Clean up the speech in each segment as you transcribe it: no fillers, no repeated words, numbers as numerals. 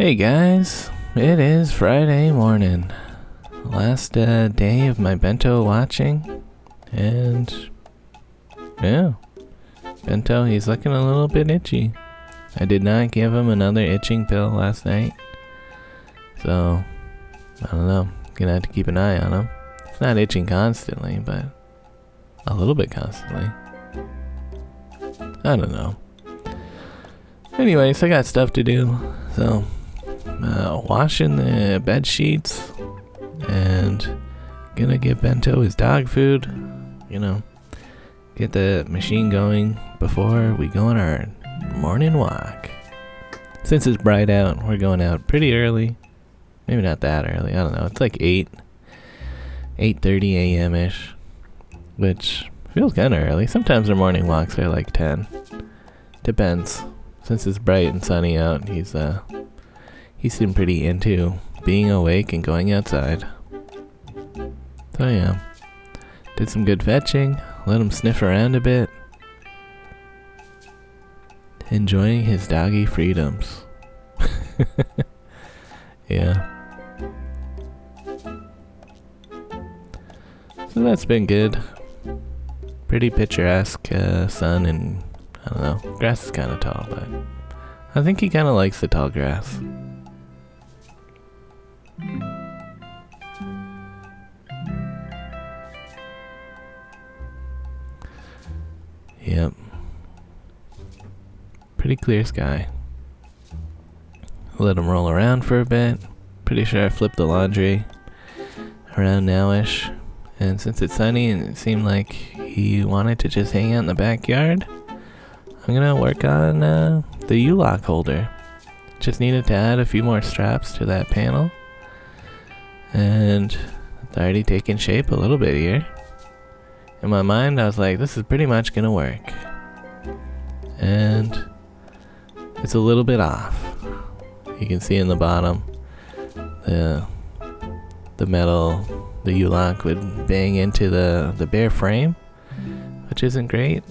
Hey guys, it is Friday morning. Last day of my bento watching. And yeah, bento, he's looking a little bit itchy. I did not give him another itching pill last night. So, I don't know. Gonna have to keep an eye on him. It's not itching constantly, but a little bit constantly. I don't know. Anyways, I got stuff to do. So, washing the bed sheets and gonna give Bento his dog food. You know, get the machine going before we go on our morning walk. Since it's bright out, we're going out pretty early. Maybe not that early. I don't know. It's like 8:30 a.m. ish, which feels kind of early. Sometimes our morning walks are like 10. Depends. Since it's bright and sunny out, he seemed pretty into being awake and going outside. So yeah, did some good fetching, let him sniff around a bit, enjoying his doggy freedoms. Yeah. So that's been good. Pretty picturesque sun, and I don't know, grass is kind of tall, but I think he kind of likes the tall grass. Yep. Pretty clear sky. Let him roll around for a bit. Pretty sure I flipped the laundry around now-ish. And since it's sunny and it seemed like he wanted to just hang out in the backyard, I'm gonna work on the U-lock holder. Just needed to add a few more straps to that panel. And it's already taken shape a little bit here. In my mind, I was like, this is pretty much gonna work. And it's a little bit off. You can see in the bottom, the metal, the U-lock would bang into the bare frame, which isn't great.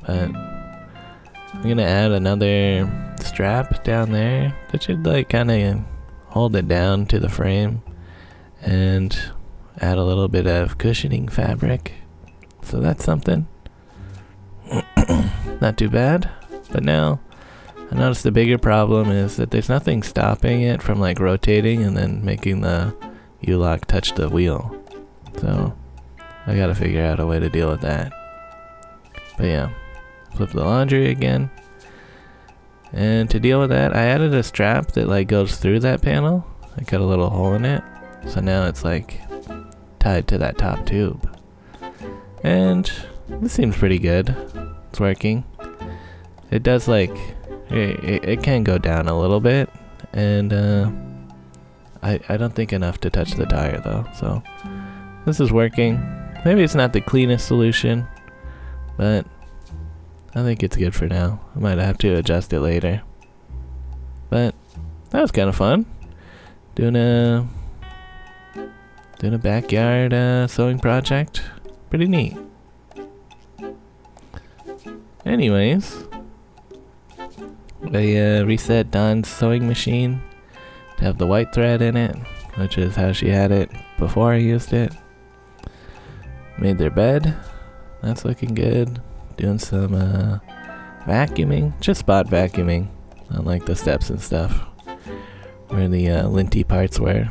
But I'm gonna add another strap down there that should like kind of hold it down to the frame, and add a little bit of cushioning fabric. So that's something. Not too bad. But now I noticed the bigger problem is that there's nothing stopping it from like rotating and then making the U-lock touch the wheel. So I gotta figure out a way to deal with that. But yeah, flip the laundry again. And to deal with that, I added a strap that like goes through that panel. I cut a little hole in it. So now it's like tied to that top tube. And this seems pretty good. It's working. It does like, it can go down a little bit. And I don't think enough to touch the tire though. So this is working. Maybe it's not the cleanest solution, but I think it's good for now. I might have to adjust it later. But that was kind of fun. Doing a backyard sewing project. Pretty neat. Anyways, I reset Dawn's sewing machine to have the white thread in it, which is how she had it before I used it. Made their bed. That's looking good. Doing some vacuuming, just spot vacuuming on like the steps and stuff where the linty parts were.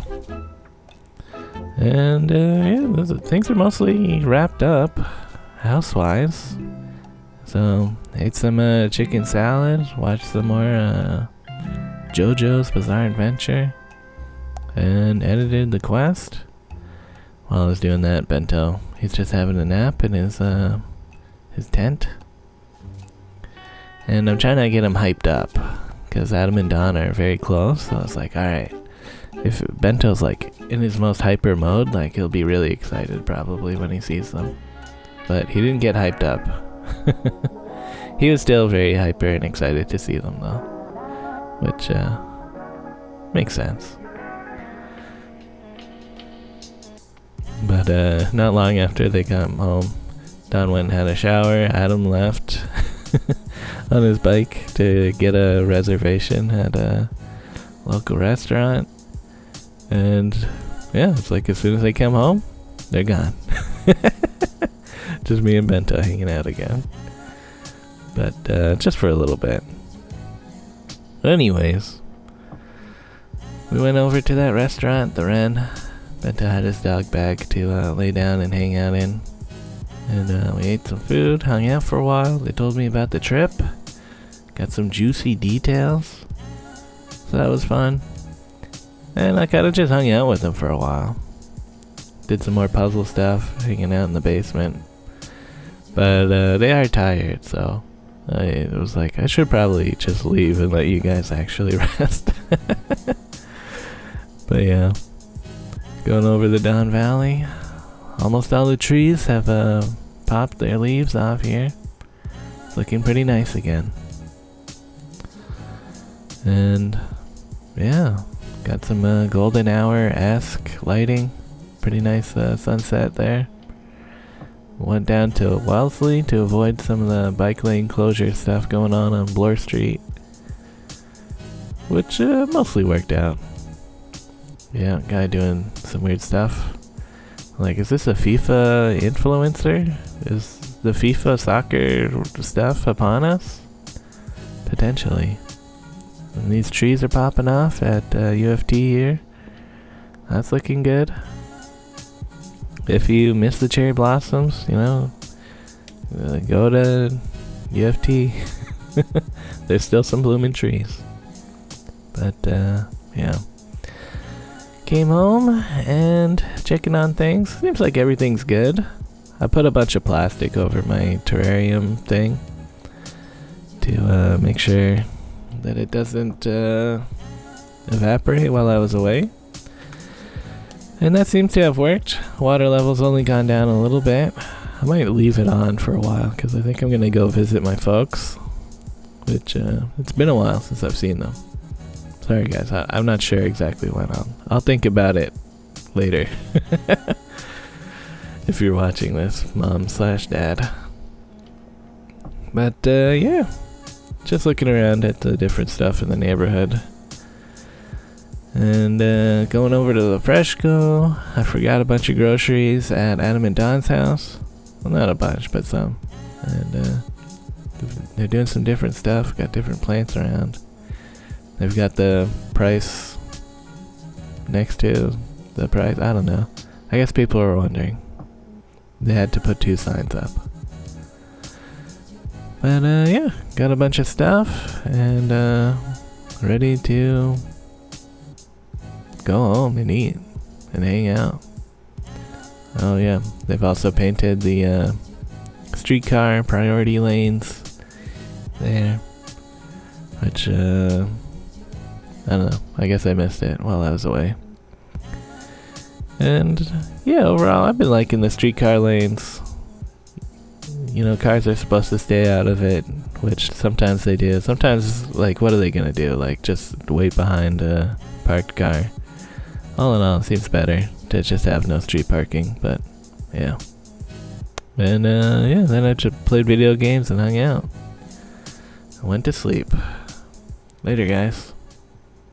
And yeah, things are mostly wrapped up house-wise. So ate some chicken salad, watched some more JoJo's Bizarre Adventure, and edited the quest. While I was doing that, Bento, he's just having a nap in his tent. And I'm trying to get him hyped up, because Adam and Dawn are very close. So I was like, alright, if Bento's like in his most hyper mode, like he'll be really excited probably when he sees them. But he didn't get hyped up. He was still very hyper and excited to see them though, which makes sense. But not long after they come home, Don went and had a shower. Adam left on his bike to get a reservation at local restaurant. And yeah, it's like as soon as they come home, they're gone. Just me and Bento hanging out again. But just for a little bit. But anyways, we went over to that restaurant, the Wren. Bento had his dog bag to lay down and hang out in. And we ate some food, hung out for a while. They told me about the trip. Got some juicy details. So that was fun. And I kind of just hung out with them for a while. Did some more puzzle stuff, hanging out in the basement. But they are tired, so I was like, I should probably just leave and let you guys actually rest. But yeah, going over the Don Valley. Almost all the trees have popped their leaves off here. It's looking pretty nice again. And yeah, got some golden hour-esque lighting. Pretty nice sunset there. Went down to Wellesley to avoid some of the bike lane closure stuff going on Bloor Street, which mostly worked out. Yeah, guy doing some weird stuff. Like, is this a FIFA influencer? Is the FIFA soccer stuff upon us? Potentially. And these trees are popping off at UFT here. That's looking good. If you miss the cherry blossoms, you know, go to UFT. There's still some blooming trees. But, yeah. Came home and checking on things. Seems like everything's good. I put a bunch of plastic over my terrarium thing to make sure that it doesn't evaporate while I was away. And that seems to have worked. Water level's only gone down a little bit. I might leave it on for a while because I think I'm going to go visit my folks, which it's been a while since I've seen them. Sorry guys, I'm not sure exactly when. I'll think about it later. If you're watching this, mom/dad. But yeah, just looking around at the different stuff in the neighborhood. And going over to the Freshco. I forgot a bunch of groceries at Adam and Don's house. Well, not a bunch, but some. And they're doing some different stuff. Got different plants around. They've got the price next to the price. I don't know. I guess people are wondering. They had to put 2 signs up. But yeah, got a bunch of stuff and ready to go home and eat and hang out. Oh yeah, they've also painted the streetcar priority lanes there, which I don't know, I guess I missed it while I was away. And yeah, overall I've been liking the streetcar lanes. You know, cars are supposed to stay out of it, which sometimes they do. Sometimes, like, what are they gonna do? Like, just wait behind a parked car? All in all, it seems better to just have no street parking, but yeah. And yeah, then I just played video games and hung out. I went to sleep. Later, guys.